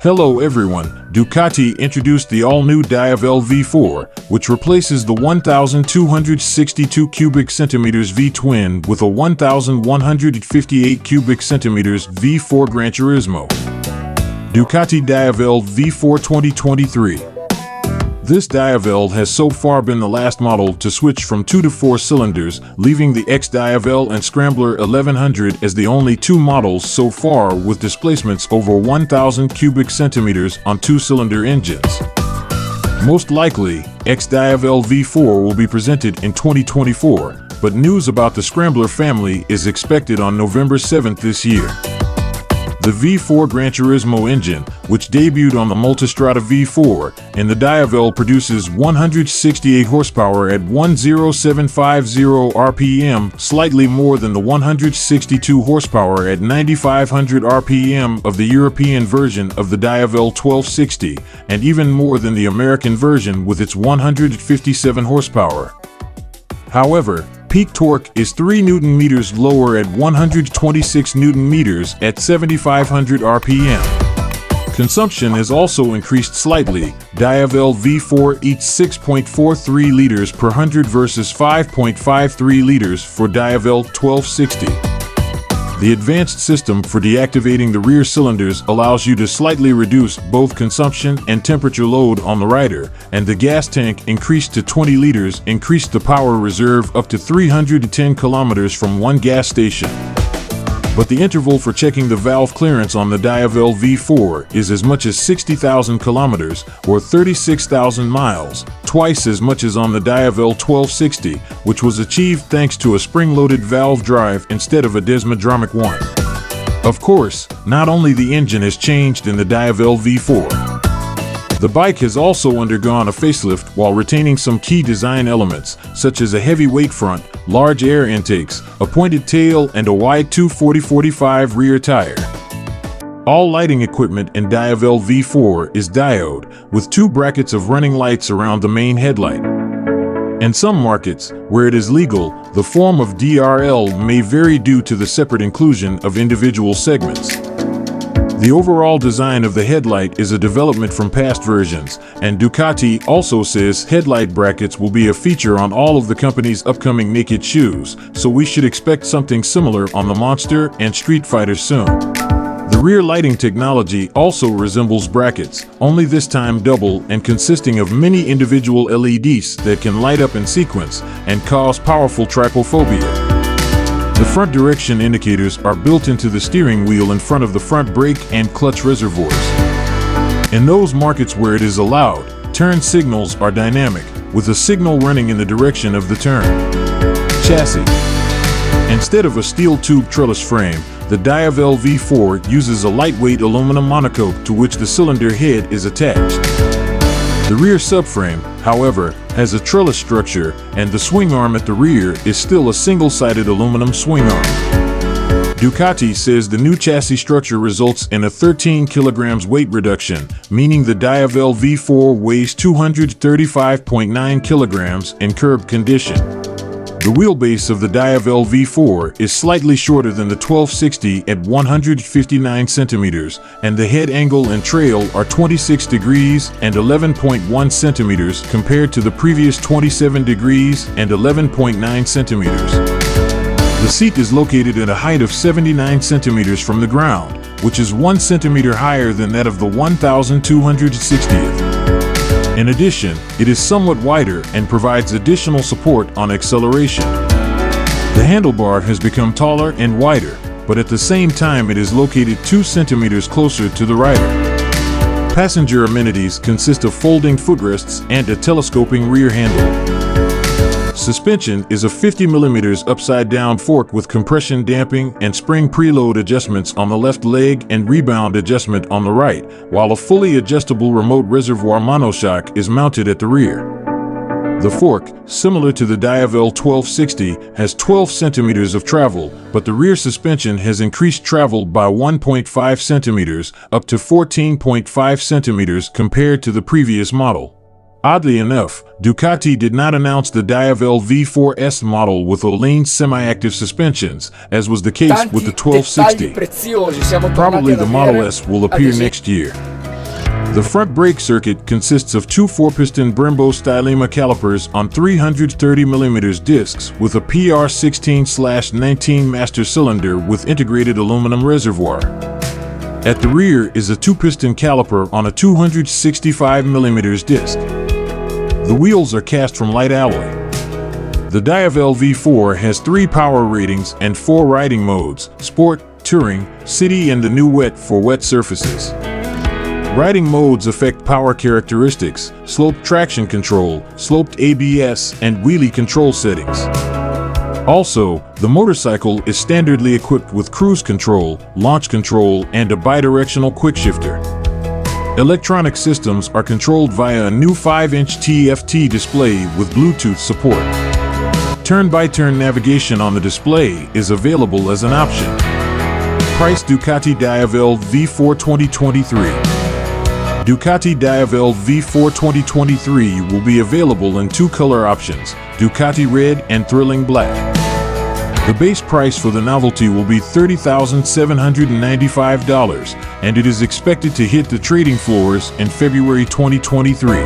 Hello everyone, Ducati introduced the all-new Diavel V4, which replaces the 1,262 cubic centimeters V-twin with a 1,158 cubic centimeters V4 Gran Turismo. Ducati Diavel V4 2023. This Diavel has so far been the last model to switch from 2 to 4 cylinders, leaving the XDiavel and Scrambler 1100 as the only two models so far with displacements over 1,000 cubic centimeters on 2-cylinder engines. Most likely, XDiavel V4 will be presented in 2024, but news about the Scrambler family is expected on November 7th this year. The V4 Gran Turismo engine, which debuted on the Multistrada V4, and the Diavel produces 168 horsepower at 10750 RPM, slightly more than the 162 horsepower at 9500 RPM of the European version of the Diavel 1260, and even more than the American version with its 157 horsepower. However, peak torque is 3 Nm lower at 126 Nm at 7,500 RPM. Consumption has also increased slightly. Diavel V4 eats 6.43 liters per 100 versus 5.53 liters for Diavel 1260. The advanced system for deactivating the rear cylinders allows you to slightly reduce both consumption and temperature load on the rider, and the gas tank increased to 20 liters increased the power reserve up to 310 kilometers from one gas station. But the interval for checking the valve clearance on the Diavel V4 is as much as 60,000 kilometers or 36,000 miles, twice as much as on the Diavel 1260, which was achieved thanks to a spring-loaded valve drive instead of a desmodromic one. Of course, not only the engine has changed in the Diavel V4. The bike has also undergone a facelift while retaining some key design elements, such as a heavy wake front, large air intakes, a pointed tail, and a wide 240/45 rear tire. All lighting equipment in Diavel V4 is diode, with 2 brackets of running lights around the main headlight. In some markets, where it is legal, the form of DRL may vary due to the separate inclusion of individual segments. The overall design of the headlight is a development from past versions, and Ducati also says headlight brackets will be a feature on all of the company's upcoming naked shoes, so we should expect something similar on the Monster and Street Fighter soon. The rear lighting technology also resembles brackets, only this time double and consisting of many individual LEDs that can light up in sequence and cause powerful trypophobia. The front direction indicators are built into the steering wheel in front of the front brake and clutch reservoirs. In those markets where it is allowed, turn signals are dynamic, with a signal running in the direction of the turn. Chassis. Instead of a steel tube trellis frame, the Diavel V4 uses a lightweight aluminum monocoque to which the cylinder head is attached. The rear subframe, however, has a trellis structure, and the swing arm at the rear is still a single-sided aluminum swing arm. Ducati says the new chassis structure results in a 13 kilograms weight reduction, meaning the Diavel V4 weighs 235.9 kilograms in curb condition. The wheelbase of the Diavel V4 is slightly shorter than the 1260 at 159 centimeters, and the head angle and trail are 26 degrees and 11.1 centimeters compared to the previous 27 degrees and 11.9 centimeters. The seat is located at a height of 79 centimeters from the ground, which is 1 centimeter higher than that of the 1260th. In addition, it is somewhat wider and provides additional support on acceleration. The handlebar has become taller and wider, but at the same time it is located 2 centimeters closer to the rider. Passenger amenities consist of folding footrests and a telescoping rear handle. Suspension is a 50 mm upside-down fork with compression damping and spring preload adjustments on the left leg and rebound adjustment on the right, while a fully adjustable remote reservoir monoshock is mounted at the rear. The fork, similar to the Diavel 1260, has 12 centimeters of travel, but the rear suspension has increased travel by 1.5 centimeters, up to 14.5 centimeters compared to the previous model. Oddly enough, Ducati did not announce the Diavel V4S model with lean semi-active suspensions, as was the case with the 1260. Probably the Model S will appear next year. The front brake circuit consists of two 4-piston Brembo Stylema calipers on 330mm discs with a PR16/19 master cylinder with integrated aluminum reservoir. At the rear is a 2-piston caliper on a 265mm disc. The wheels are cast from light alloy. The Diavel V4 has 3 power ratings and 4 riding modes: Sport, Touring, City, and the new Wet for wet surfaces. Riding modes affect power characteristics, sloped traction control, sloped ABS, and wheelie control settings. Also, the motorcycle is standardly equipped with cruise control, launch control, and a bidirectional quickshifter. Electronic systems are controlled via a new 5-inch TFT display with Bluetooth support. Turn-by-turn navigation on the display is available as an option. Price: Ducati Diavel V4 2023. Ducati Diavel V4 2023 will be available in 2 color options, Ducati Red and Thrilling Black. The base price for the novelty will be $30,795, and it is expected to hit the trading floors in February 2023.